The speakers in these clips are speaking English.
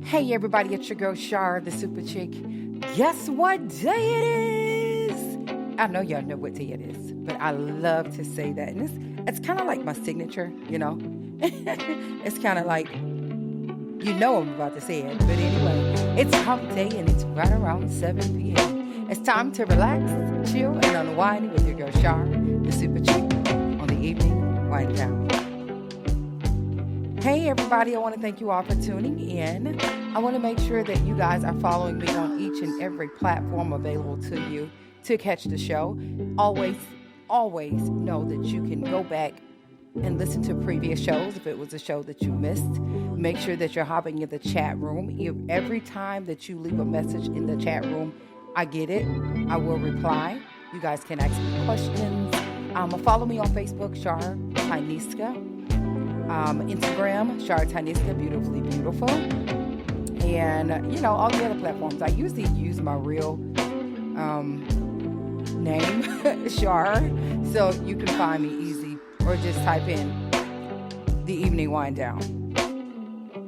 Hey everybody, it's your girl Char, the super chick. Guess what day it is? I know y'all know what day it is, but I love to say that. And it's kind of like my signature, you know? It's kind of like, I'm about to say it. But anyway, it's hump day and it's right around 7 p.m. It's time to relax, chill, and unwind with your girl Char, the super chick, on the evening wind down. Hey everybody, I want to thank you all for tuning in. I want to make sure that you guys are following me on each and every platform available to you to catch the show. Always know that you can go back and listen to previous shows if it was a show that you missed. Make sure that you're hopping in the chat room. Every time that you leave a message in the chat room, I get it. I will reply. You guys can ask me questions. Follow me on Facebook, Char Tyniska. Instagram, Char Tyniska, beautifully beautiful. And, all the other platforms. I usually use my real name, Char, so you can find me easy. Or just type in the evening wind down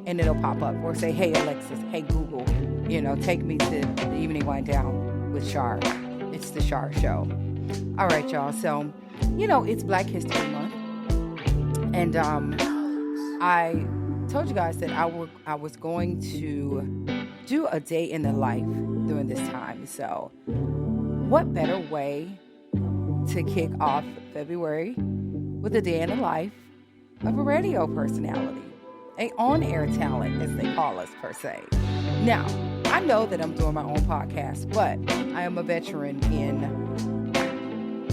and it'll pop up. Or say, hey, Alexis, hey, Google, take me to the evening wind down with Char. It's the Char Show. All right, y'all. So, it's Black History Month. And I told you guys that I was going to do a day in the life during this time. So what better way to kick off February with a day in the life of a radio personality, a on-air talent, as they call us per se. Now, I know that I'm doing my own podcast, but I am a veteran in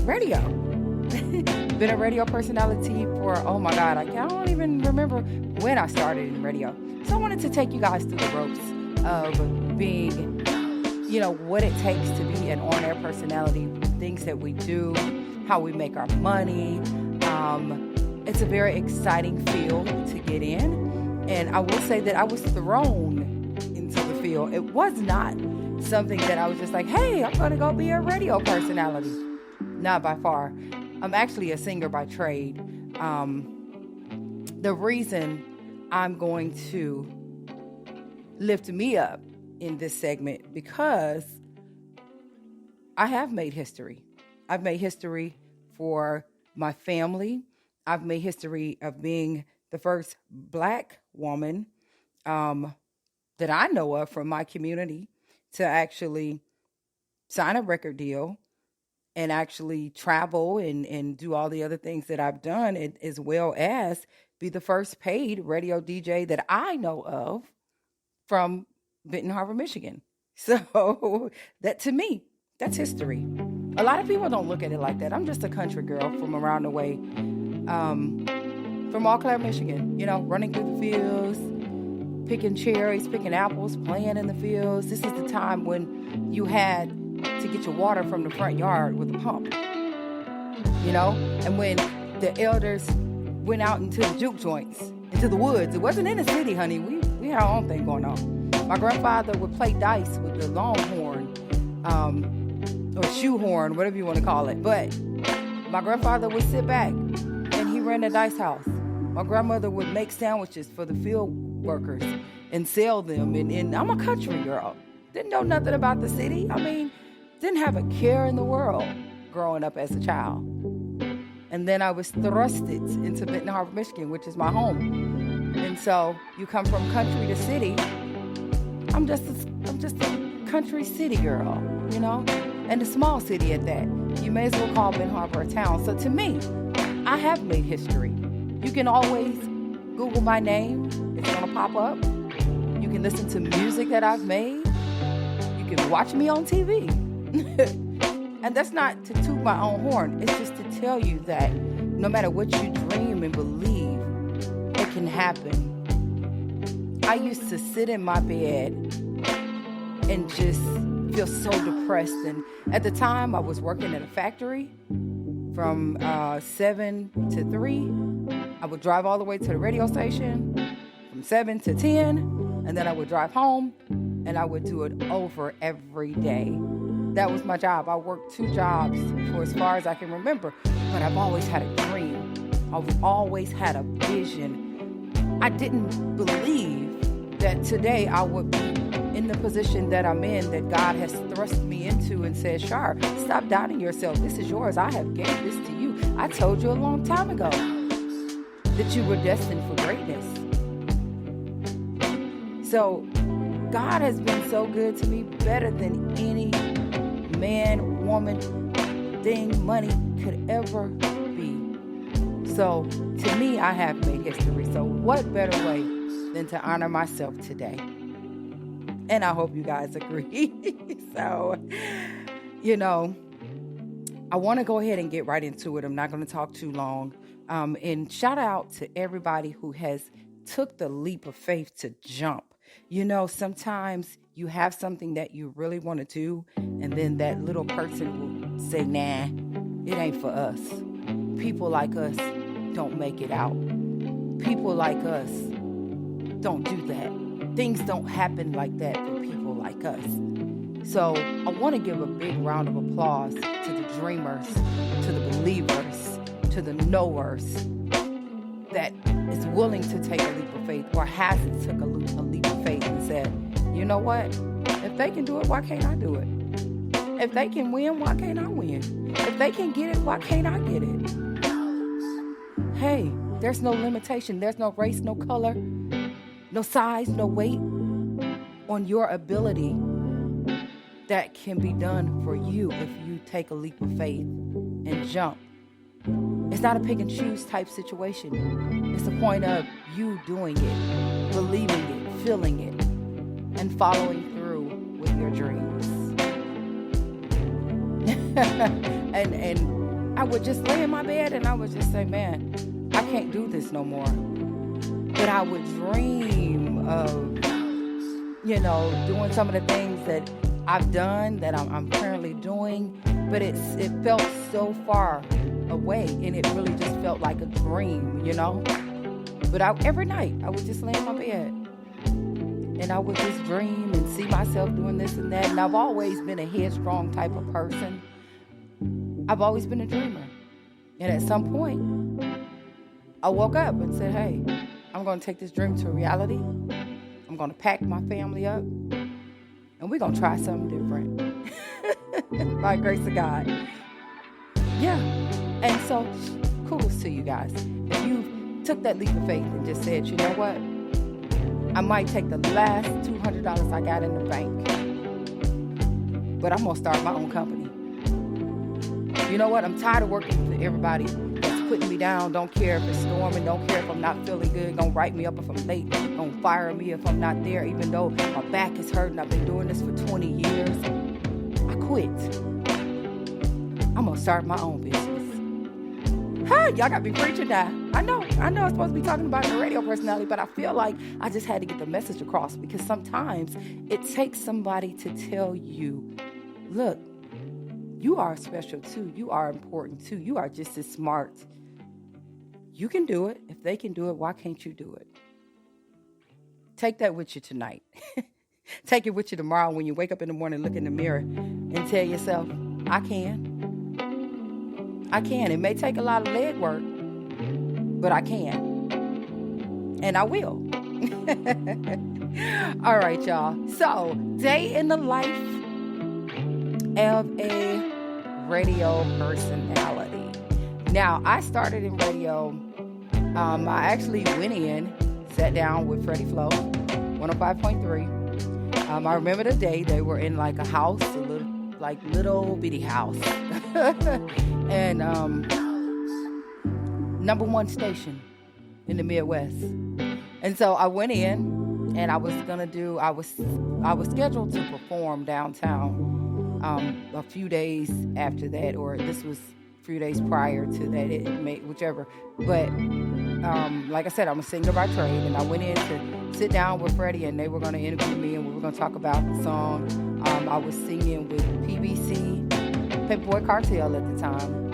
radio. Been a radio personality for, I don't even remember when I started in radio. So I wanted to take you guys through the ropes of being, what it takes to be an on-air personality, things that we do, how we make our money. It's a very exciting field to get in. And I will say that I was thrown into the field. It was not something that I was just like, hey, I'm going to go be a radio personality. Not by far. I'm actually a singer by trade. The reason I'm going to lift me up in this segment because I have made history. I've made history for my family. I've made history of being the first Black woman that I know of from my community to actually sign a record deal and actually travel and do all the other things that I've done, as well as be the first paid radio DJ that I know of from Benton Harbor, Michigan. So that, to me, that's history. A lot of people don't look at it like that. I'm just a country girl from around the way, from Eau Claire, Michigan, running through the fields, picking cherries, picking apples, playing in the fields. This is the time when you had to get your water from the front yard with a pump, and when the elders went out into the juke joints, into the woods. It wasn't in the city, honey. We had our own thing going on. My grandfather would play dice with the longhorn, or shoehorn, whatever you want to call it. But my grandfather would sit back and he ran a dice house. My grandmother would make sandwiches for the field workers and sell them. And I'm a country girl. Didn't know nothing about the city. Didn't have a care in the world growing up as a child. And then I was thrusted into Benton Harbor, Michigan, which is my home. And so you come from country to city. I'm just a country city girl, and a small city at that. You may as well call Benton Harbor a town. So to me, I have made history. You can always Google my name. It's going to pop up. You can listen to music that I've made. You can watch me on TV. And that's not to toot my own horn. It's just to tell you that no matter what you dream and believe, it can happen. I used to sit in my bed and just feel so depressed. And at the time, I was working at a factory from 7 to 3. I would drive all the way to the radio station from 7 to 10. And then I would drive home and I would do it over every day. That was my job. I worked 2 jobs for as far as I can remember, but I've always had a dream. I've always had a vision. I didn't believe that today I would be in the position that I'm in, that God has thrust me into and said, Char, stop doubting yourself. This is yours. I have gave this to you. I told you a long time ago that you were destined for greatness. So God has been so good to me, better than any man, woman, thing, money could ever be. So to me, I have made history. So what better way than to honor myself today? And I hope you guys agree. So, I want to go ahead and get right into it. I'm not going to talk too long. And shout out to everybody who has took the leap of faith to jump. Sometimes you have something that you really want to do, and then that little person will say, nah, it ain't for us. People like us don't make it out. People like us don't do that. Things don't happen like that for people like us. So I want to give a big round of applause to the dreamers, to the believers, to the knowers that is willing to take a leap of faith, or hasn't took a leap of faith and said, you know what? If they can do it, why can't I do it? If they can win, why can't I win? If they can get it, why can't I get it? Hey, there's no limitation. There's no race, no color, no size, no weight on your ability that can be done for you if you take a leap of faith and jump. It's not a pick and choose type situation. It's a point of you doing it, believing it, feeling it, and following through with your dreams. and I would just lay in my bed and I would just say, man, I can't do this no more. But I would dream of, doing some of the things that I've done, that I'm currently doing, but it felt so far away, and it really just felt like a dream, But every night, I would just lay in my bed, and I would just dream and see myself doing this and that, and I've always been a headstrong type of person. I've always been a dreamer, and at some point, I woke up and said, hey, I'm going to take this dream to reality. I'm going to pack my family up, and we're going to try something different. By the grace of God. Yeah. And so, kudos to you guys. If you took that leap of faith and just said, you know what? I might take the last $200 I got in the bank, but I'm going to start my own company. You know what? I'm tired of working for everybody that's putting me down. Don't care if it's storming. Don't care if I'm not feeling good. Gonna write me up if I'm late. Gonna fire me if I'm not there, even though my back is hurting. I've been doing this for 20 years. I quit. I'm gonna start my own business. Hi, y'all got me preaching now. I know I'm supposed to be talking about a radio personality, but I feel like I just had to get the message across, because sometimes it takes somebody to tell you, look, you are special too. You are important too. You are just as smart. You can do it. If they can do it, why can't you do it? Take that with you tonight. Take it with you tomorrow when you wake up in the morning, look in the mirror and tell yourself, I can. I can. It may take a lot of leg work, but I can. And I will. All right, y'all. So, day in the life of a radio personality. Now, I started in radio. I actually went in, sat down with Freddie Flo, 105.3. I remember the day they were in like a house, little bitty house. And number one station in the Midwest. And so I went in, and I was scheduled to perform downtown a few days after that, or this was a few days prior to that, whichever. But like I said, I'm a singer by trade, and I went in to sit down with Freddie, and they were going to interview me, and we were going to talk about the song. I was singing with PBC, Paperboy Cartel at the time,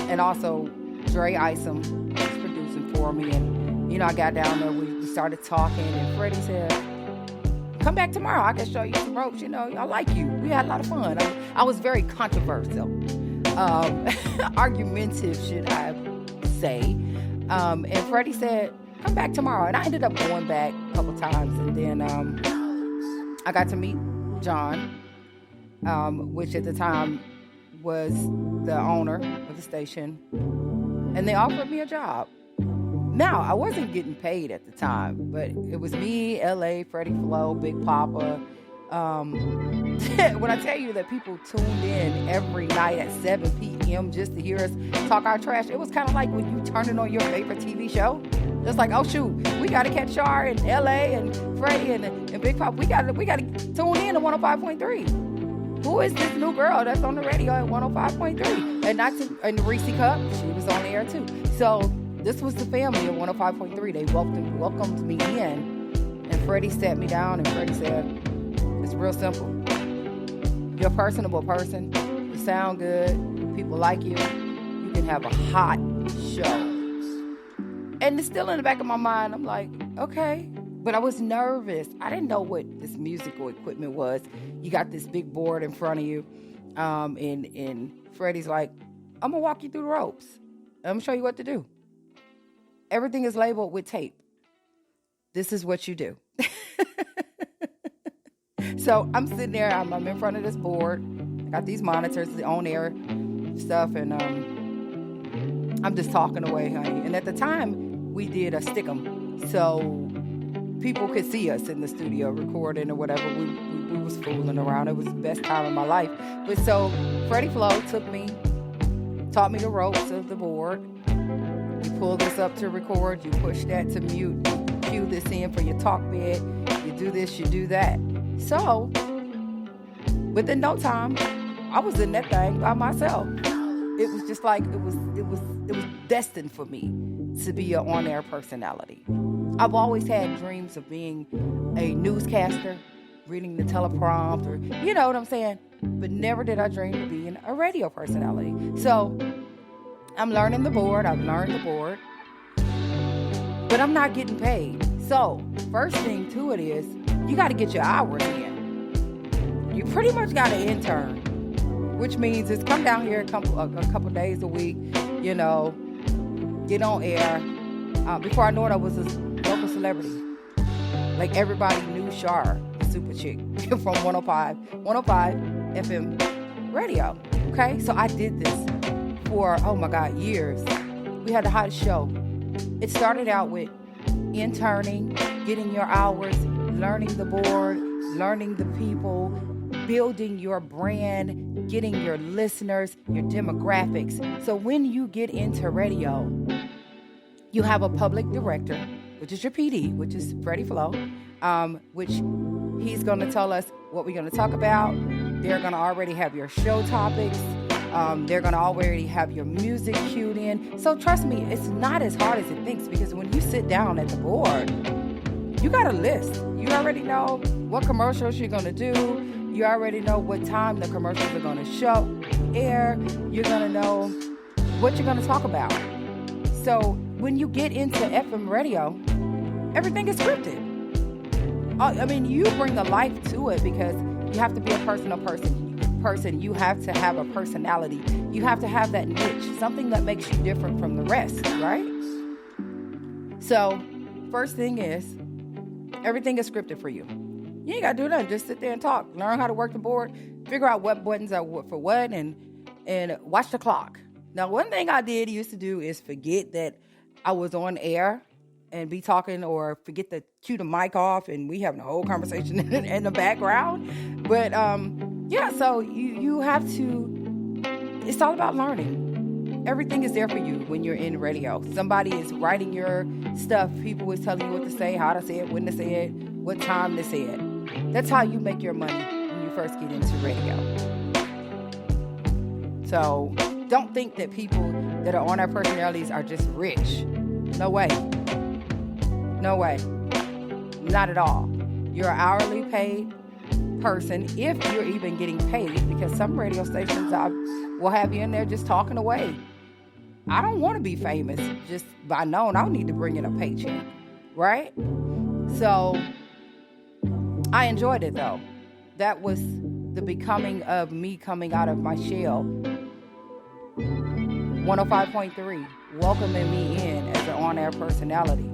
and also Dre Isom was producing for me. And I got down there, we started talking, and Freddie said, come back tomorrow, I can show you some ropes, I like you. We had a lot of fun. I was very controversial, argumentative, should I say. And Freddie said, come back tomorrow. And I ended up going back a couple times. And then I got to meet John, which at the time was the owner of the station. And they offered me a job. Now, I wasn't getting paid at the time, but it was me, L.A., Freddie Flo, Big Papa. When I tell you that people tuned in every night at 7 p.m. just to hear us talk our trash, it was kind of like when you turning on your favorite TV show. It's like, oh shoot, we got to catch Char and L.A. and Freddie and Big Papa. We got to tune in to 105.3. Who is this new girl that's on the radio at 105.3? And Reese Cup, she was on the air too. So this was the family of 105.3. They welcomed me in, and Freddie sat me down, and Freddie said, it's real simple. You're a personable person. You sound good. People like you. You can have a hot show. And it's still in the back of my mind. I'm like, okay. But I was nervous. I didn't know what this musical equipment was. You got this big board in front of you. And Freddie's like, I'm going to walk you through the ropes. I'm going to show you what to do. Everything is labeled with tape. This is what you do. So I'm sitting there. I'm in front of this board. I got these monitors, the on-air stuff, and I'm just talking away, honey. And at the time, we did a stick-em. So people could see us in the studio recording or whatever. We was fooling around. It was the best time of my life. But so Freddie Flo took me, taught me the ropes of the board. You pull this up to record. You push that to mute. You cue this in for your talk bed. You do this, you do that. So within no time, I was in that thing by myself. It was just like it was destined for me to be an on-air personality. I've always had dreams of being a newscaster, reading the teleprompter, you know what I'm saying? But never did I dream of being a radio personality. So I'm learning the board. I've learned the board, but I'm not getting paid. So first thing to it is you got to get your hours in. You pretty much got to intern, which means it's come down here a couple days a week, you know, get on air. Before I knew it, I was a local celebrity. Like everybody knew Char, the super chick, from 105 FM radio. Okay, so I did this for, oh my God, years. We had the hottest show. It started out with interning, getting your hours, learning the board, learning the people, building your brand, getting your listeners, your demographics. So when you get into radio, you have a public director, which is your PD, which is Freddie Flo, which he's going to tell us what we're going to talk about. They're going to already have your show topics. They're going to already have your music cued in. So trust me, it's not as hard as it thinks, because when you sit down at the board, you got a list. You already know what commercials you're going to do. You already know what time the commercials are going to air. You're going to know what you're going to talk about. So when you get into FM radio, everything is scripted. I mean, you bring the life to it because you have to be a personal person. You have to have a personality. You have to have that niche, something that makes you different from the rest, right? So first thing is, everything is scripted for you. You ain't got to do nothing. Just sit there and talk. Learn how to work the board. Figure out what buttons are for what, and watch the clock. Now, one thing I used to do is forget that I was on air and be talking, or forget to cue the mic off and we having a whole conversation in the background. But yeah, so you have to, it's all about learning. Everything is there for you when you're in radio. Somebody is writing your stuff. People is telling you what to say, how to say it, when to say it, what time to say it. That's how you make your money when you first get into radio. So don't think that people that are on our personalities are just rich. No way. No way. Not at all. You're an hourly paid person, if you're even getting paid, because some radio stations will have you in there just talking away. I don't want to be famous just by knowing I need to bring in a paycheck, right? So I enjoyed it though. That was the becoming of me coming out of my shell. 105.3, welcoming me in as an on-air personality.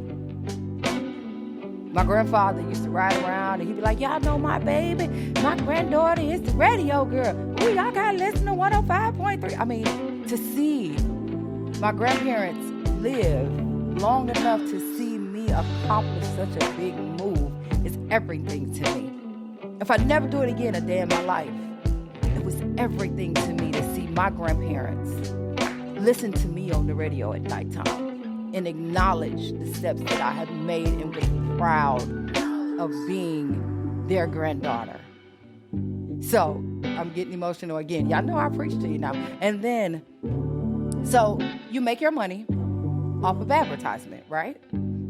My grandfather used to ride around and he'd be like, y'all know my baby, my granddaughter is the radio girl. Ooh, y'all gotta listen to 105.3. I mean, to see my grandparents live long enough to see me accomplish such a big move is everything to me. If I never do it again a day in my life, it was everything to me to see my grandparents listen to me on the radio at nighttime and acknowledge the steps that I had made and was proud of being their granddaughter. So I'm getting emotional again. Y'all know I preach to you now. And then, so you make your money off of advertisement, right?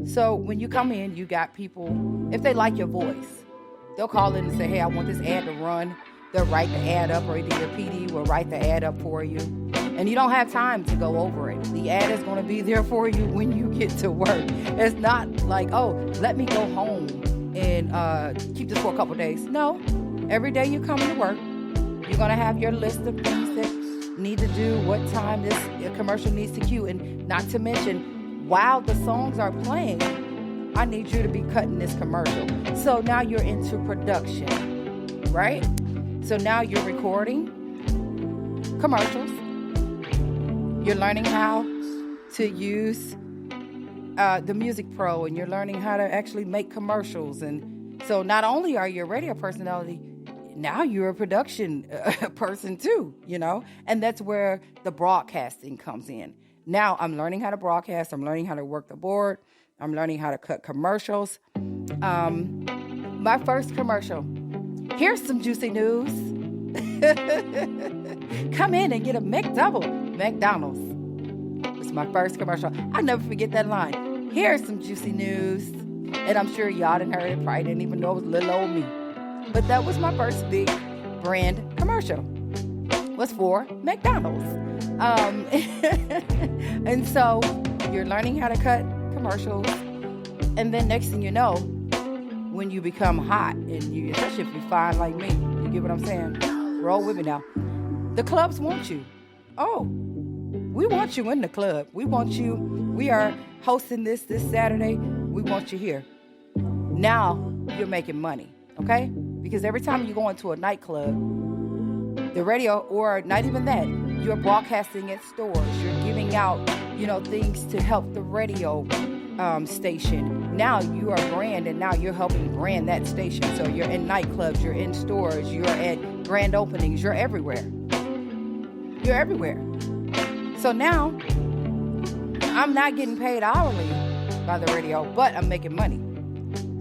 So when you come in, you got people, if they like your voice, they'll call in and say, hey, I want this ad to run. They'll write the ad up, or either your PD will write the ad up for you. And you don't have time to go over it. The ad is going to be there for you when you get to work. It's not like, oh, let me go home and keep this for a couple days. No. Every day you come to work, you're going to have your list of things that need to do, what time this commercial needs to cue. And not to mention, while the songs are playing, I need you to be cutting this commercial. So now you're into production, right? So now you're recording commercials. You're learning how to use the Music Pro, and you're learning how to actually make commercials. And so not only are you a radio personality, now you're a production person too, you know? And that's where the broadcasting comes in. Now I'm learning how to broadcast. I'm learning how to work the board. I'm learning how to cut commercials. My first commercial. Here's some juicy news. Come in and get a McDouble. McDonald's. It's my first commercial. I'll never forget that line. Here's some juicy news. And I'm sure y'all didn't heard it. Probably didn't even know it was little old me. But that was my first big brand commercial. Was for McDonald's. And so you're learning how to cut commercials. And then next thing you know, when you become hot, and you, especially if you're fine like me, you get what I'm saying? Roll with me now. The clubs want you. Oh, we want you in the club. We want you. We are hosting this Saturday. We want you here. Now you're making money, okay? Because every time you go into a nightclub, the radio, or not even that, you're broadcasting at stores. You're giving out, things to help the radio station. Now you are a brand, and now you're helping brand that station. So you're in nightclubs, you're in stores, you're at grand openings, you're everywhere. You're everywhere. So now I'm not getting paid hourly by the radio, but I'm making money.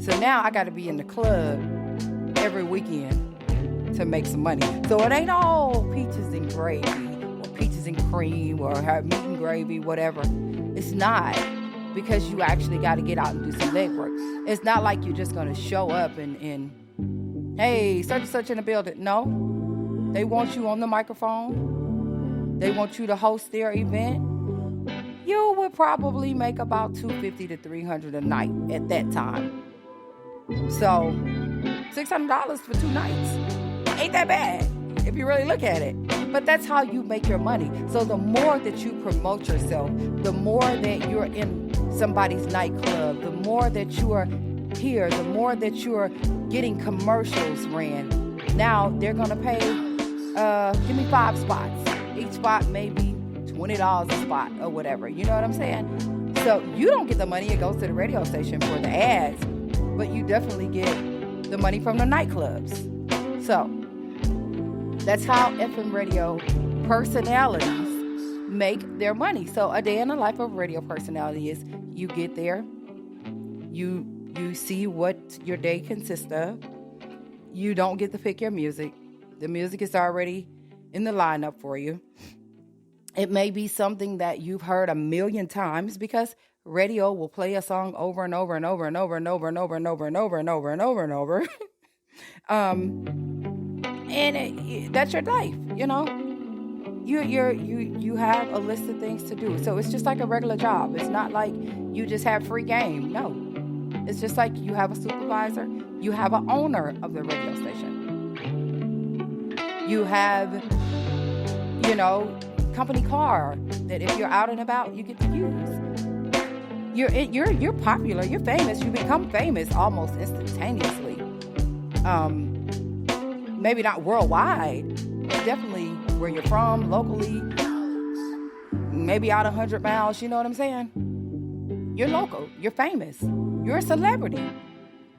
So now I got to be in the club every weekend to make some money. So it ain't all peaches and gravy, or peaches and cream, or have meat and gravy, whatever. It's not. Because you actually got to get out and do some legwork. It's not like you're just going to show up and hey, such and such in the building. No. They want you on the microphone. They want you to host their event. You would probably make about $250 to $300 a night at that time. So $600 for 2 nights. Ain't that bad if you really look at it. But that's how you make your money. So the more that you promote yourself, the more that you're in somebody's nightclub, the more that you are here, the more that you're getting commercials ran. Now they're going to pay, give me 5 spots. Each spot may be $20 a spot or whatever. You know what I'm saying? So you don't get the money. It goes to the radio station for the ads, but you definitely get the money from the nightclubs. So that's how FM radio personalities make their money. So a day in the life of a radio personality is you get there, you see what your day consists of. You don't get to pick your music. The music is already in the lineup for you. It may be something that you've heard a million times, because radio will play a song over and over and over and over and over and over and over and over and over and over and over. And that's your life, You have a list of things to do. So it's just like a regular job. It's not like you just have free game. No. It's just like you have a supervisor. You have an owner of the radio station. You have, company car that if you're out and about, you get to use. you're popular, you're famous, you become famous almost instantaneously. Maybe not worldwide, but definitely where you're from, locally, maybe out 100 miles, you know what I'm saying? You're local, you're famous, you're a celebrity.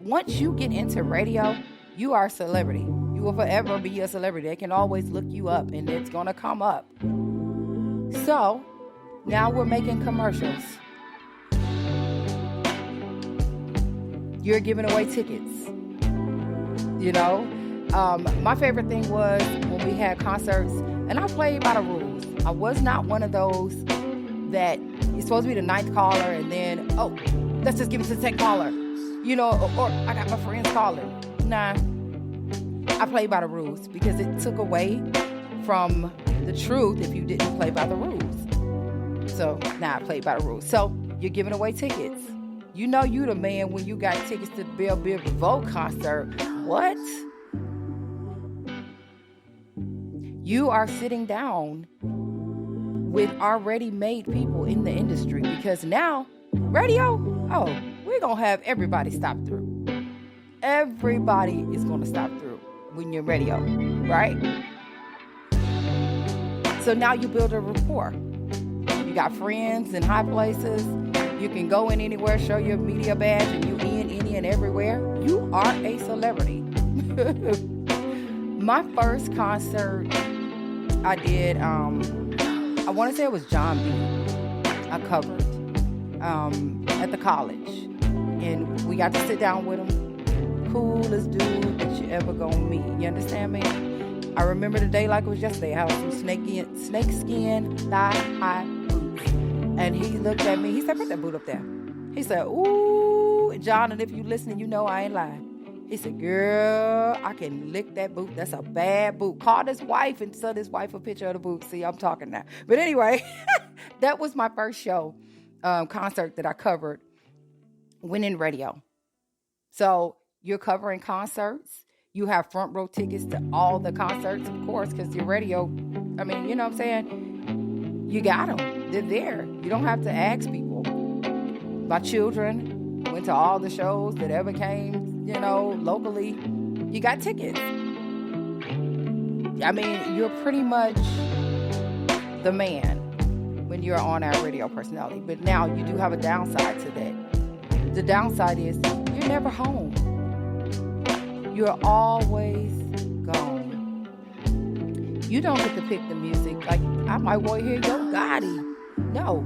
Once you get into radio, you are a celebrity. You will forever be a celebrity. They can always look you up and it's gonna come up. So, now we're making commercials. You're giving away tickets. You know? My favorite thing was when we had concerts, and I played by the rules. I was not one of those that you're supposed to be the ninth caller and then, oh, let's just give it to the 10th caller. You know, or I got my friends calling. Nah, I played by the rules because it took away from the truth if you didn't play by the rules. So now I played by the rules. So you're giving away tickets. You know you the man when you got tickets to the Bell Biv DeVoe concert. What? You are sitting down with already made people in the industry because now radio, oh, we're going to have everybody stop through. Everybody is going to stop through when you're radio, right? So now you build a rapport. You got friends in high places. You can go in anywhere, show your media badge, and you in any and everywhere. You are a celebrity. My first concert I did, I want to say it was John B. I covered at the college. And we got to sit down with him. Coolest dude that you ever gonna meet. You understand me? I remember the day like it was yesterday. I had some snakeskin thigh-high boots. And he looked at me. He said, put that boot up there. He said, ooh, John, and if you listening, you know I ain't lying. He said, girl, I can lick that boot. That's a bad boot. Called his wife and sent his wife a picture of the boot. See, I'm talking now. But anyway, that was my first show, concert that I covered when in radio. So you're covering concerts. You have front row tickets to all the concerts, of course, because your radio, I mean, you know what I'm saying? You got them. They're there. You don't have to ask people. My children went to all the shows that ever came, you know, locally. You got tickets. I mean, you're pretty much the man when you're on our radio personality. But now you do have a downside to that. The downside is you're never home. You're always gone. You don't get to pick the music. Like, I might want to hear Yo Gotti. No.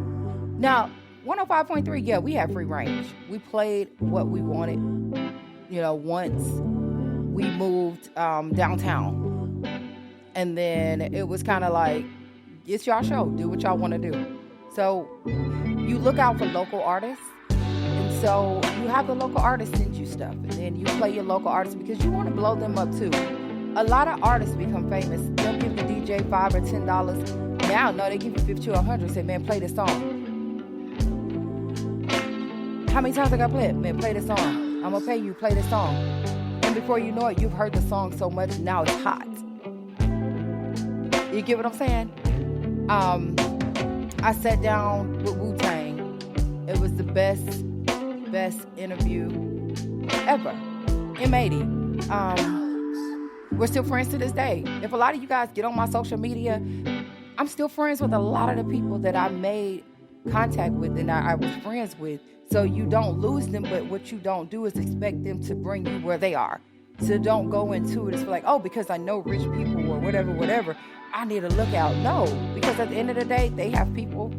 Now, 105.3, yeah, we have free range. We played what we wanted. You know, once we moved downtown. And then it was kind of like, it's y'all show. Do what y'all want to do. So you look out for local artists. And so you have the local artists send you stuff. And then you play your local artists because you want to blow them up too. A lot of artists become famous. They'll give the DJ $5 or $10. Now, no, they give you 50 or 100. Say, man, play this song. How many times I got to play it? Man, play this song. I'm going to pay you, play this song. And before you know it, you've heard the song so much, now it's hot. You get what I'm saying? I sat down with Wu-Tang. It was the best interview ever. M80. We're still friends to this day. If a lot of you guys get on my social media, I'm still friends with a lot of the people that I made contact with and I was friends with. So you don't lose them, but what you don't do is expect them to bring you where they are. So don't go into it as like, oh, because I know rich people or whatever, I need to look out. No, because at the end of the day, they have people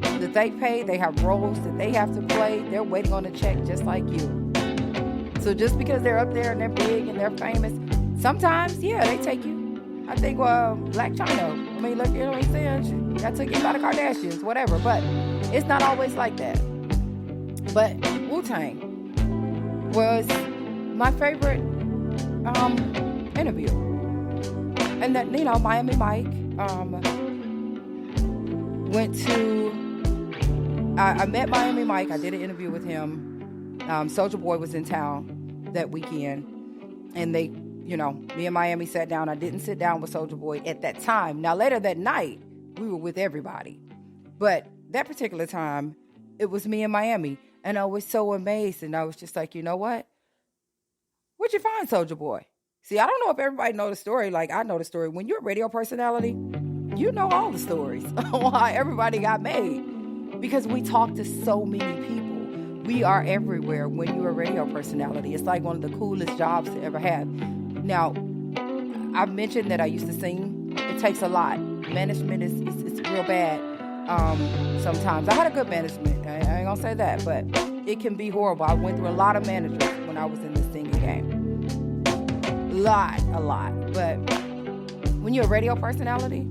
that they pay. They have roles that they have to play. They're waiting on a check just like you. So just because they're up there and they're big and they're famous, sometimes, yeah, they take you. I think Black China, I mean, look, you know what I'm saying? I took you by the Kardashians, whatever. But it's not always like that. But Wu-Tang was my favorite interview. And that, you know, Miami Mike I met Miami Mike. I did an interview with him. Soulja Boy was in town that weekend. And they, you know, me and Miami sat down. I didn't sit down with Soulja Boy at that time. Now, later that night, we were with everybody. But that particular time, it was me in Miami. And I was so amazed. And I was just like, you know what? Where'd you find Soulja Boy? See, I don't know if everybody know the story. Like, I know the story. When you're a radio personality, you know all the stories on how everybody got made. Because we talk to so many people. We are everywhere when you're a radio personality. It's like one of the coolest jobs to ever have. Now, I've mentioned that I used to sing. It takes a lot. Management is real bad sometimes. I had a good management. I ain't gonna say that, but it can be horrible. I went through a lot of managers when I was in the singing game. A lot. But when you're a radio personality,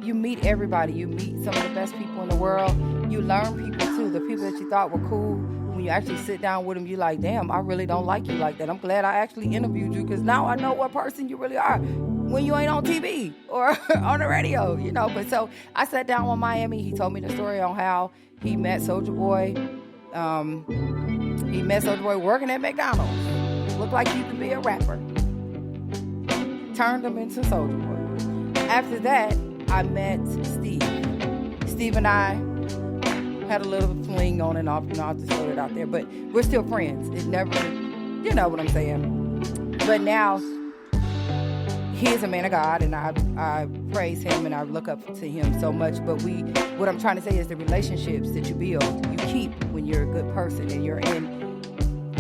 you meet everybody. You meet some of the best people in the world. You learn people too. The people that you thought were cool, when you actually sit down with them, you're like, damn, I really don't like you like that. I'm glad I actually interviewed you because now I know what person you really are when you ain't on TV or on the radio, you know. But so I sat down with Miami. He told me the story on how he met Soulja Boy. He met Soulja Boy working at McDonald's. Looked like he could be a rapper. Turned him into Soulja Boy. After that, I met Steve. Steve and I had a little fling on and off, I'll just throw it out there, but we're still friends. It never, you know what I'm saying. But now, he is a man of God, and I praise him and I look up to him so much. But what I'm trying to say is the relationships that you build, you keep when you're a good person and you're in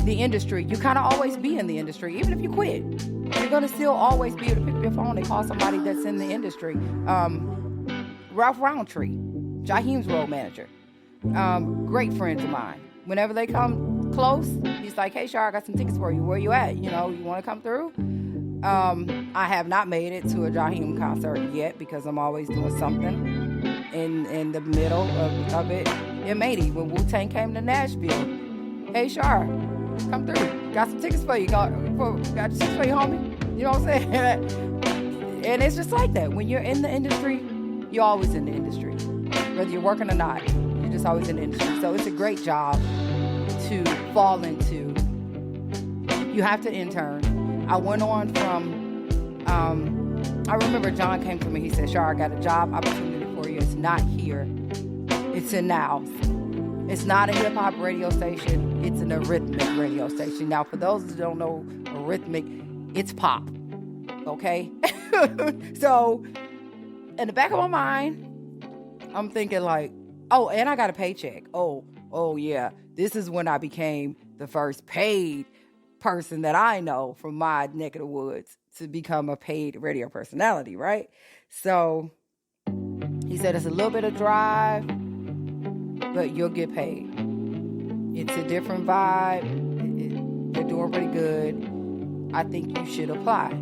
the industry. You kind of always be in the industry, even if you quit. You're going to still always be able to pick up your phone and call somebody that's in the industry. Ralph Roundtree, Jaheim's road manager. Great friends of mine. Whenever they come close, he's like, hey, Char, I got some tickets for you. Where you at? You know, you want to come through? I have not made it to a Jaheim concert yet because I'm always doing something in the middle of it. In Matey, when Wu-Tang came to Nashville, hey, Char, come through. Got some tickets for you. Got tickets for you, homie. You know what I'm saying? And it's just like that. When you're in the industry, you're always in the industry. Whether you're working or not, you're just always in the industry. So it's a great job to fall into. You have to intern. I went on from, I remember John came to me. He said, Char, I got a job opportunity for you. It's not here. It's in Now. It's not a hip-hop radio station. It's an arrhythmic radio station. Now, for those who don't know arrhythmic, it's pop, okay? So, in the back of my mind, I'm thinking like, oh, and I got a paycheck. Oh, yeah. This is when I became the first paid person that I know from my neck of the woods to become a paid radio personality, right? So, he said it's a little bit of drive, but you'll get paid. It's a different vibe. They're doing pretty good. I think you should apply.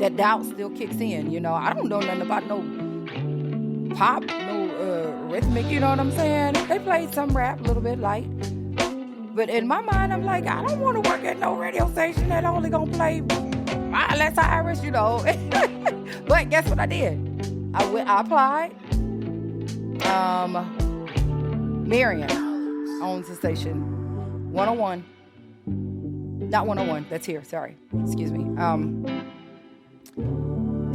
That doubt still kicks in, you know. I don't know nothing about no pop, no rhythmic, you know what I'm saying? They played some rap, a little bit light. But in my mind, I'm like, I don't want to work at no radio station that only gonna play Miley Cyrus, you know. But guess what I did? I applied. Marion owns the station 101. Not 101, that's here, sorry. Excuse me.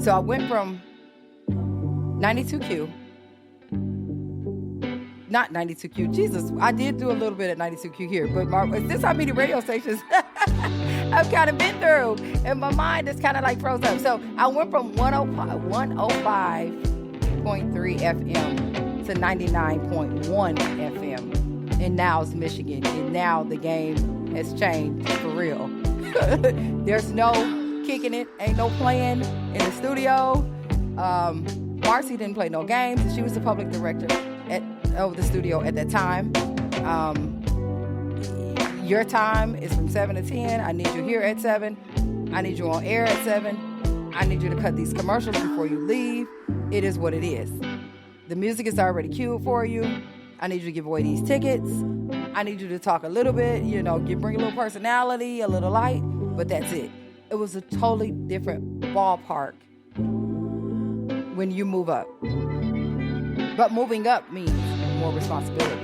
So I went from 92Q. Not 92Q. Jesus, I did do a little bit at 92Q here, but this how many radio stations I've kind of been through, and my mind is kind of like froze up. So I went from 105.3 FM to 99.1 FM in Niles, Michigan. And now the game has changed for real. There's no kicking it, ain't no playing in the studio. Marcy didn't play no games, and she was the public director of the studio at that time. Your time is from 7 to 10. I need you here at 7. I need you on air at 7. I need you to cut these commercials before you leave. It is what it is. The music is already queued for you. I need you to give away these tickets. I need you to talk a little bit, you know, bring a little personality, a little light, but that's it. It was a totally different ballpark when you move up. But moving up means more responsibilities.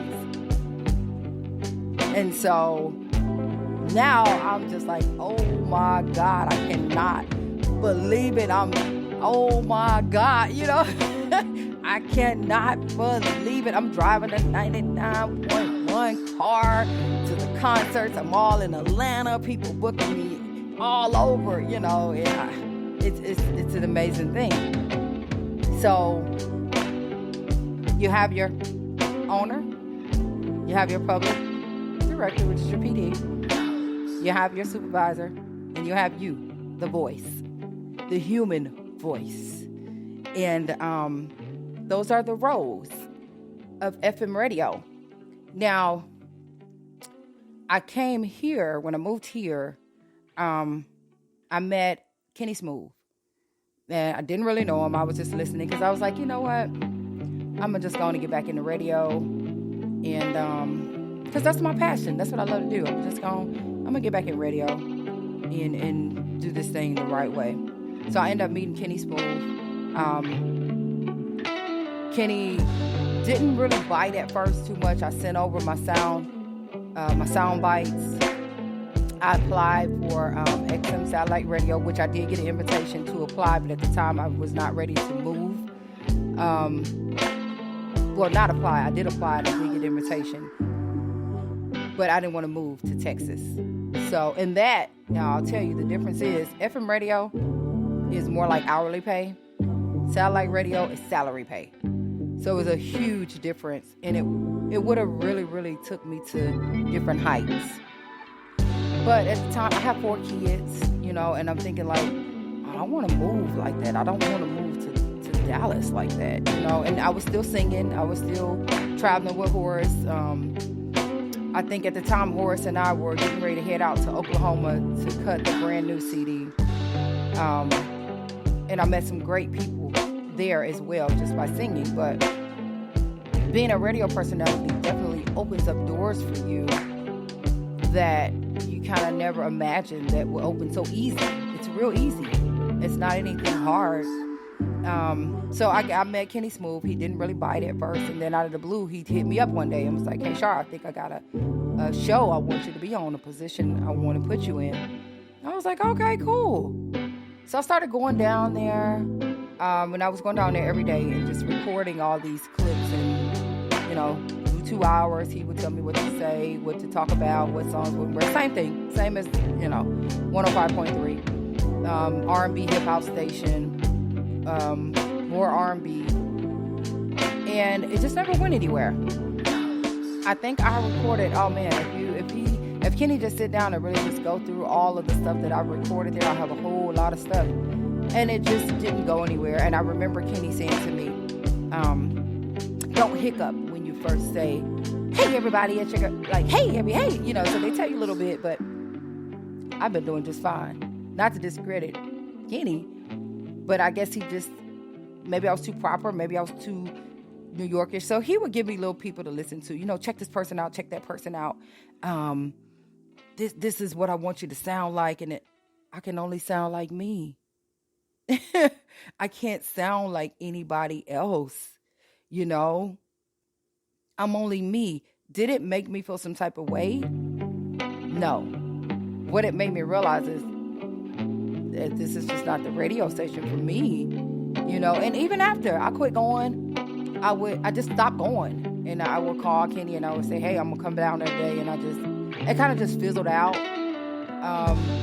And so now I'm just like, oh my God, I cannot believe it. I'm Oh my God, I cannot believe it. I'm driving a 99.1 car to the concerts. I'm all in Atlanta. People booking me all over, and it's an amazing thing. So you have your owner, you have your public director, which is your PD, you have your supervisor, and you have you, the voice, the human voice. And those are the roles of FM radio. Now, I came here, when I moved here, I met Kenny Smooth. And I didn't really know him. I was just listening because I was like, you know what? I'm just going to get back into radio. And because that's my passion. That's what I love to do. I'm going to get back in radio and do this thing the right way. So I ended up meeting Kenny Smooth. Kenny didn't really bite at first too much. I sent over my sound bites. I applied for XM satellite radio, which I did get an invitation to apply, but at the time I was not ready to move. Not apply. I did apply and I did get an invitation, but I didn't want to move to Texas. So in that, now I'll tell you the difference is FM radio is more like hourly pay. Satellite radio is salary pay. So it was a huge difference, and it would have really, really took me to different heights. But at the time, I have 4 kids, and I'm thinking like, I don't want to move like that. I don't want to move to Dallas like that, And I was still singing. I was still traveling with Horace. I think at the time, Horace and I were getting ready to head out to Oklahoma to cut the brand new CD. And I met some great people there as well, just by singing. But being a radio personality definitely opens up doors for you that you kind of never imagined that would open so easy. It's real easy. It's not anything hard. So I met Kenny Smooth. He didn't really bite at first, and then out of the blue, he hit me up one day and was like, "Hey, Char, I think I got a show I want you to be on, a position I want to put you in." I was like, "Okay, cool." So I started going down there, and I was going down there every day and just recording all these clips and, 2 hours. He would tell me what to say, what to talk about, what songs would wear. Same thing, same as, 105.3, R&B hip-hop station, more R&B, and it just never went anywhere. I think I recorded, if Kenny just sit down and really just go through all of the stuff that I recorded there, I have a whole lot of stuff, and it just didn't go anywhere. And I remember Kenny saying to me, don't hiccup when you first say, "Hey everybody," like, hey, so they tell you a little bit, but I've been doing just fine. Not to discredit Kenny, but I guess maybe I was too proper, maybe I was too New Yorkish. So he would give me little people to listen to, check this person out, check that person out. This is what I want you to sound like, and I can only sound like me. I can't sound like anybody else, I'm only me. Did it make me feel some type of way? No. What it made me realize is that this is just not the radio station for me, and even after I quit going, I just stopped going, and I would call Kenny and I would say, "Hey, I'm gonna come down that day," and it kind of just fizzled out.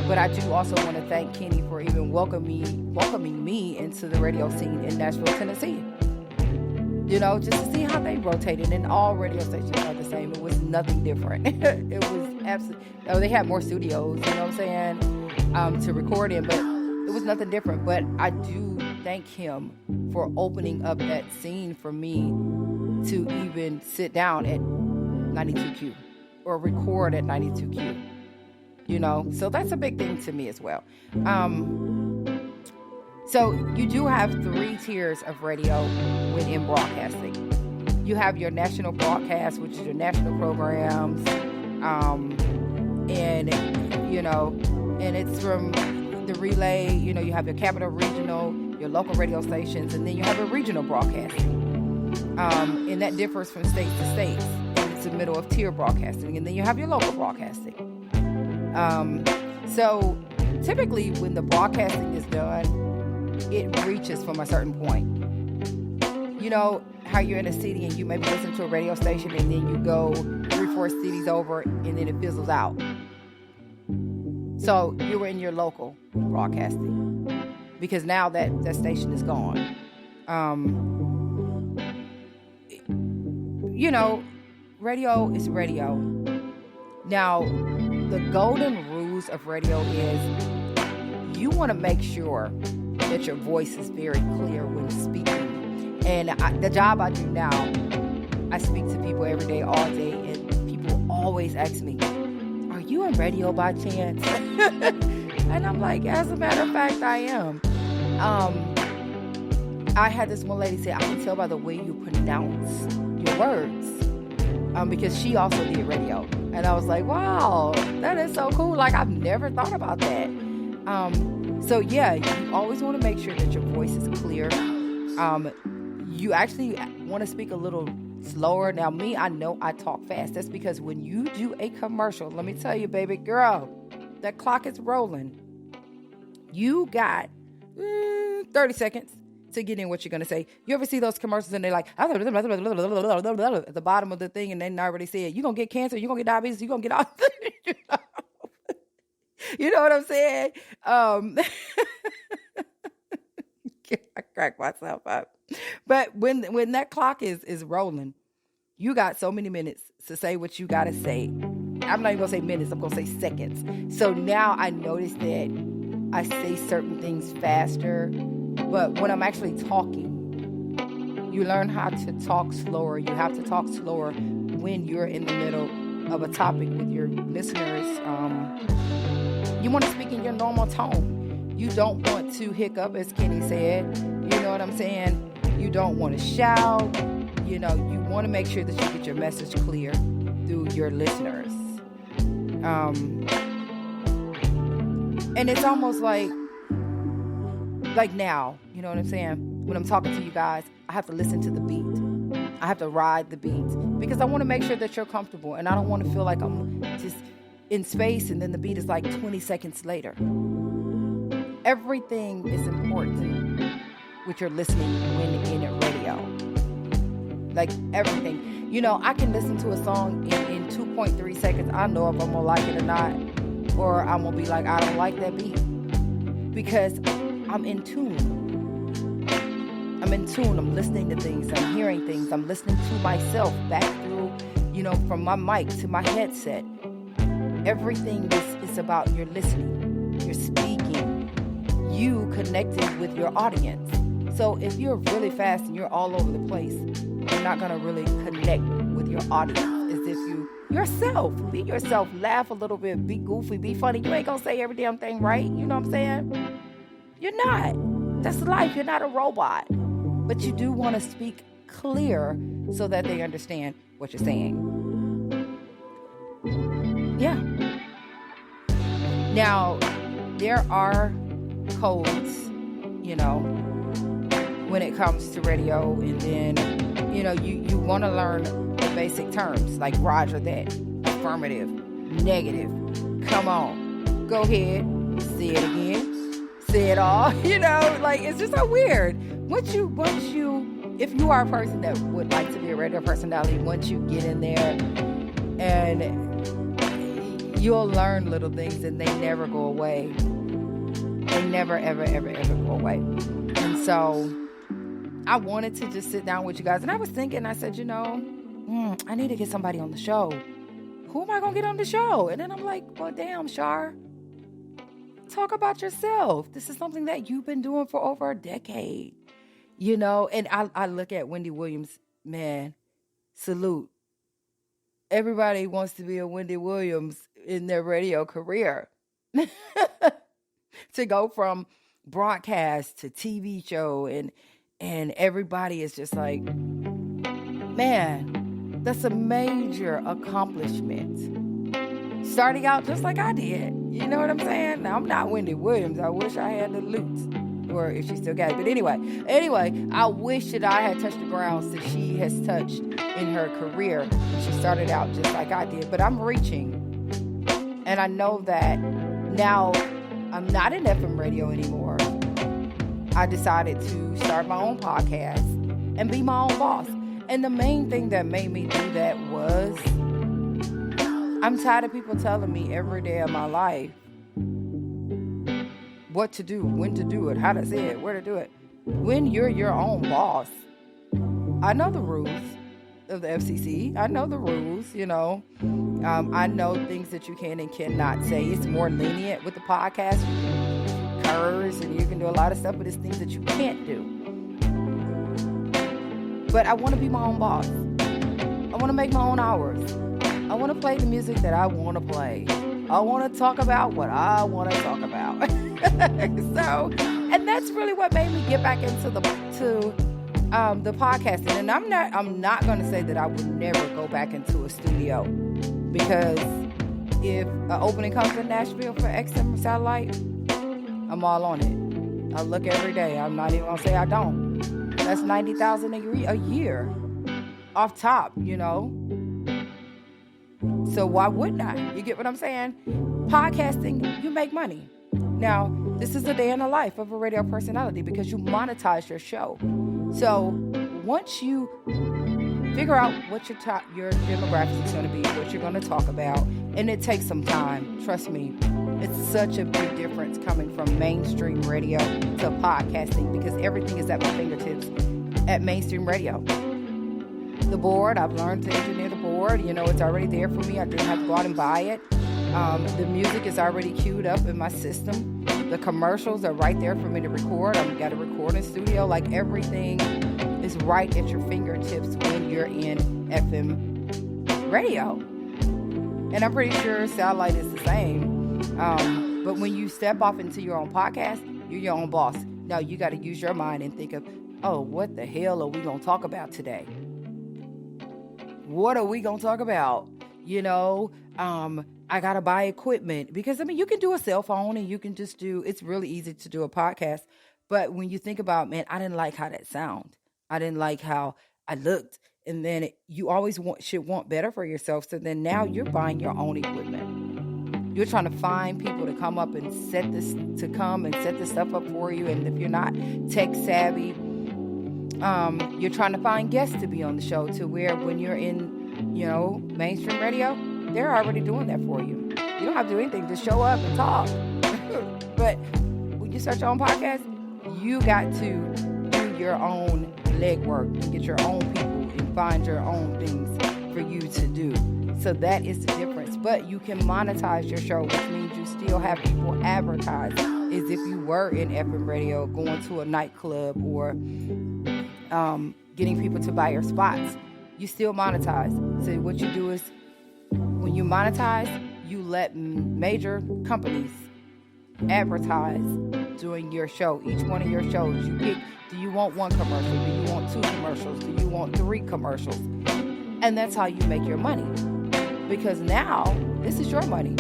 But I do also want to thank Kenny for even welcoming me into the radio scene in Nashville, Tennessee. Just to see how they rotated, and all radio stations are the same. It was nothing different. It was absolutely, they had more studios, to record in, but it was nothing different. But I do thank him for opening up that scene for me to even sit down at 92Q or record at 92Q. So that's a big thing to me as well. So you do have 3 tiers of radio when in broadcasting. You have your national broadcast, which is your national programs, and it's from the relay. You have your capital regional, your local radio stations, and then you have a regional broadcasting, and that differs from state to state. And it's the middle of tier broadcasting, and then you have your local broadcasting. So typically when the broadcasting is done, it reaches from a certain point. You know how you're in a city and you maybe listen to a radio station and then you go 3-4 cities over and then it fizzles out. So you were in your local broadcasting because now that station is gone. You know, radio is radio. Now, the golden rules of radio is you want to make sure that your voice is very clear when speaking. And the job I do now, I speak to people every day, all day, and people always ask me, are you in radio by chance? And I'm like, as a matter of fact, I am. I had this one lady say, I can tell by the way you pronounce your words, because she also did radio. And I was like, wow, that is so cool. Like, I've never thought about that. So yeah, you always want to make sure that your voice is clear. You actually want to speak a little slower. Now, me, I know I talk fast. That's because when you do a commercial, let me tell you, baby girl, that clock is rolling. You got 30 seconds to get in what you're going to say. You ever see those commercials and they're like, at the bottom of the thing, and they already said, you're going to get cancer, you're going to get diabetes, you're going to get all You know what I'm saying? I crack myself up. But when that clock is rolling, you got so many minutes to say what you got to say. I'm not even going to say minutes. I'm going to say seconds. So now I notice that I say certain things faster. But when I'm actually talking, you learn how to talk slower. You have to talk slower when you're in the middle of a topic with your listeners. You want to speak in your normal tone. You don't want to hiccup, as Kenny said. You know what I'm saying? You don't want to shout. You know, you want to make sure that you get your message clear through your listeners. And it's almost like now, you know what I'm saying? When I'm talking to you guys, I have to listen to the beat. I have to ride the beat because I want to make sure that you're comfortable, and I don't want to feel like I'm just in space and then the beat is like 20 seconds later. Everything is important with your listening when in a radio. Like everything. You know, I can listen to a song in 2.3 seconds. I know if I'm going to like it or not, or I'm going to be like, I don't like that beat. Because I'm in tune. I'm in tune. I'm listening to things. I'm hearing things. I'm listening to myself back through, you know, from my mic to my headset. Everything is about your listening, your speaking, you connecting with your audience. So if you're really fast and you're all over the place, you're not going to really connect with your audience as if yourself, be yourself, laugh a little bit, be goofy, be funny. You ain't going to say every damn thing right. You know what I'm saying? You're not. That's life. You're not a robot. But you do want to speak clear so that they understand what you're saying. Yeah. Now, there are codes, you know, when it comes to radio, and then, you know, you want to learn the basic terms like roger that, affirmative, negative. Come on, go ahead, say it again, say it all. You know, like it's just so weird. Once you, if you are a person that would like to be a radio personality, once you get in there, and you'll learn little things, and they never go away. They never, ever, ever, ever go away. And so I wanted to just sit down with you guys. And I was thinking, I said, you know, I need to get somebody on the show. Who am I going to get on the show? And then I'm like, well, damn, Char, talk about yourself. This is something that you've been doing for over a decade, you know? And I look at Wendy Williams, man, salute. Everybody wants to be a Wendy Williams in their radio career. To go from broadcast to TV show, and everybody is just like, man, that's a major accomplishment. Starting out just like I did. You know what I'm saying? Now, I'm not Wendy Williams. I wish I had the loot, or if she still got it. But anyway, I wish that I had touched the grounds that she has touched in her career. She started out just like I did, but I'm reaching. And I know that now I'm not in FM radio anymore. I decided to start my own podcast and be my own boss. And the main thing that made me do that was I'm tired of people telling me every day of my life what to do, when to do it, how to say it, where to do it. When you're your own boss, I know the rules of the FCC. I know the rules, I know things that you can and cannot say. It's more lenient with the podcast. You can curse and you can do a lot of stuff, but it's things that you can't do. But I want to be my own boss. I want to make my own hours. I want to play the music that I want to play. I want to talk about what I want to talk about. And that's really what made me get back into the podcasting. And I'm not going to say that I would never go back into a studio, because if an opening comes in Nashville for XM Satellite, I'm all on it. I look every day. I'm not even going to say I don't. That's $90,000 a year off top, So why wouldn't I? You get what I'm saying? Podcasting, you make money. Now, this is a day in the life of a radio personality because you monetize your show. So once you figure out what your demographics is going to be, what you're going to talk about, and it takes some time, trust me, it's such a big difference coming from mainstream radio to podcasting, because everything is at my fingertips at mainstream radio. The board, I've learned to engineer the board. It's already there for me. I didn't have to go out and buy it. The music is already queued up in my system. The commercials are right there for me to record. I've got a recording studio. Like, everything is right at your fingertips when you're in FM radio. And I'm pretty sure satellite is the same. But when you step off into your own podcast, you're your own boss. Now you got to use your mind and think of, what the hell are we going to talk about today? What are we going to talk about? I got to buy equipment, because you can do a cell phone and you can just it's really easy to do a podcast. But when you think about, man, I didn't like how that sounded. I didn't like how I looked. And then you always should want better for yourself. So then now you're buying your own equipment. You're trying to find people to come up and set this stuff up for you. And if you're not tech savvy, you're trying to find guests to be on the show, to where when you're in, mainstream radio, they're already doing that for you. You don't have to do anything. Just show up and talk. But when you start your own podcast, you got to do your own legwork and get your own people and find your own things for you to do. So that is the difference. But you can monetize your show, which means you still have people advertise as if you were in FM radio, going to a nightclub or getting people to buy your spots. You still monetize. So what you do is, when you monetize, you let major companies advertise during your show. Each one of your shows, you pick, do you want one commercial? Do you want two commercials? Do you want three commercials? And that's how you make your money. Because now, this is your money.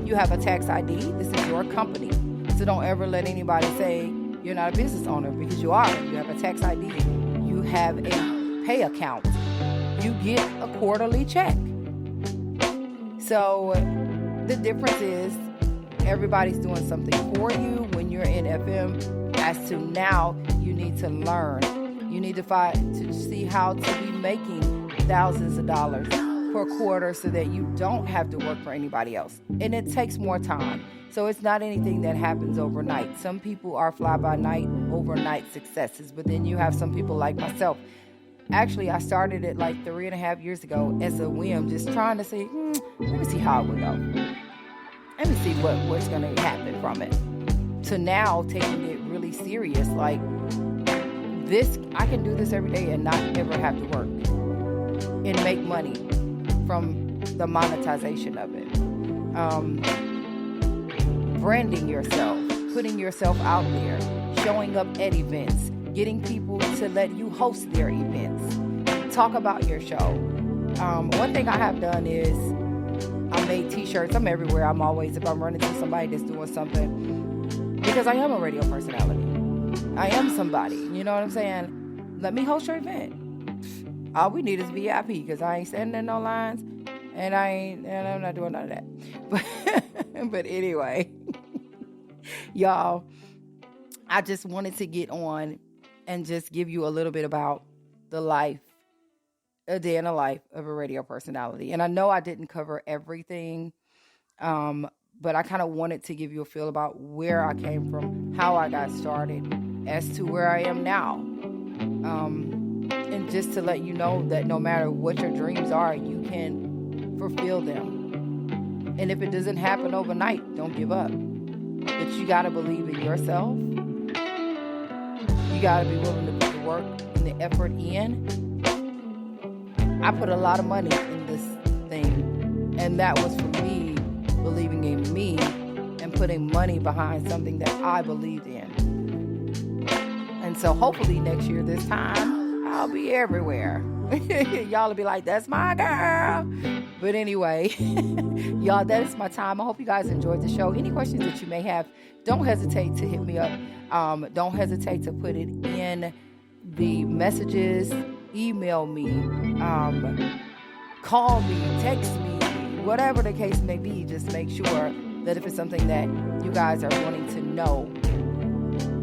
You have a tax ID. This is your company. So don't ever let anybody say you're not a business owner, because you are. You have a tax ID. You have a pay account. You get a quarterly check. So the difference is everybody's doing something for you when you're in FM. As to now, you need to learn. You need to see how to be making thousands of dollars per quarter, so that you don't have to work for anybody else. And it takes more time. So it's not anything that happens overnight. Some people are fly-by-night, overnight successes. But then you have some people like myself. Actually, I started it like 3.5 years ago as a whim, just trying to say, let me see how it would go. Let me see what's going to happen from it. To now taking it really serious, like this, I can do this every day and not ever have to work and make money from the monetization of it. Branding yourself, putting yourself out there, showing up at events, getting people to let you host their events, talk about your show. One thing I have done is I made t-shirts. I'm everywhere. If I'm running into somebody that's doing something, because I am a radio personality. I am somebody. You know what I'm saying? Let me host your event. All we need is VIP, because I ain't standing in no lines, and I'm not doing none of that. But anyway, y'all, I just wanted to get on and just give you a little bit about the life, a day in the life of a radio personality. And I know I didn't cover everything, but I kind of wanted to give you a feel about where I came from, how I got started, as to where I am now. And just to let you know that no matter what your dreams are, you can fulfill them. And if it doesn't happen overnight, don't give up. But you got to believe in yourself. You got to be willing to put the work and the effort in. I put a lot of money in this thing, and that was for me believing in me and putting money behind something that I believed in. And so hopefully next year, this time, I'll be everywhere. Y'all will be like, that's my girl. But anyway, y'all, that is my time. I hope you guys enjoyed the show. Any questions that you may have, don't hesitate to hit me up. Don't hesitate to put it in the messages. Email me. Call me. Text me. Whatever the case may be, just make sure that if it's something that you guys are wanting to know,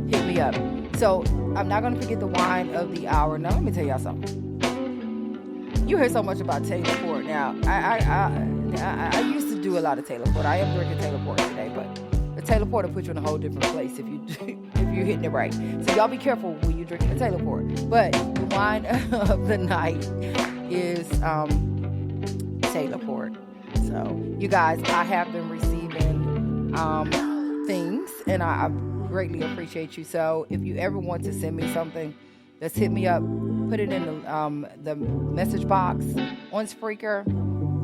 hit me up. So I'm not going to forget the wine of the hour. Now, let me tell y'all something. You hear so much about Taylor Port. Now, I used to do a lot of Taylor Port. I am drinking Taylor Port today, but the Taylor Port will put you in a whole different place if you're hitting it right. So y'all be careful when you're drinking the Taylor Port. But the wine of the night is Taylor Port. So you guys, I have been receiving things, and I greatly appreciate you. So if you ever want to send me something, just hit me up. Put it in the message box on Spreaker.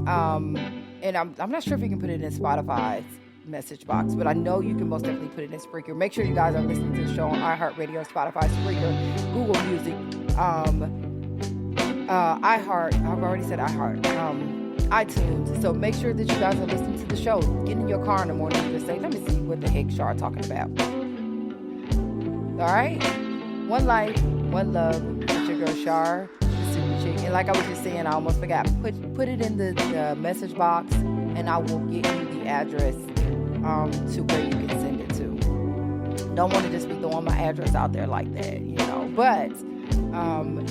And I'm not sure if you can put it in Spotify's message box, but I know you can most definitely put it in Spreaker. Make sure you guys are listening to the show on iHeartRadio, Spotify, Spreaker, Google Music, iHeart. I've already said iHeart. iTunes. So make sure that you guys are listening to the show. Get in your car in the morning and just say, let me see what the heck Char talking about. All right? One life, one love. It's your girl Char, the Super Chick. And like I was just saying, I almost forgot. Put it in the message box, and I will get you the address to where you can send it to. Don't want to just be throwing my address out there like that, you know. But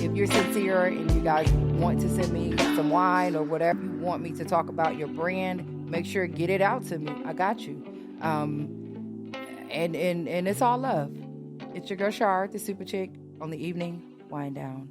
if you're sincere and you guys want to send me some wine or whatever you want me to talk about your brand, make sure get it out to me. I got you. And it's all love. It's your girl Char, the Super Chick, on the evening wind down.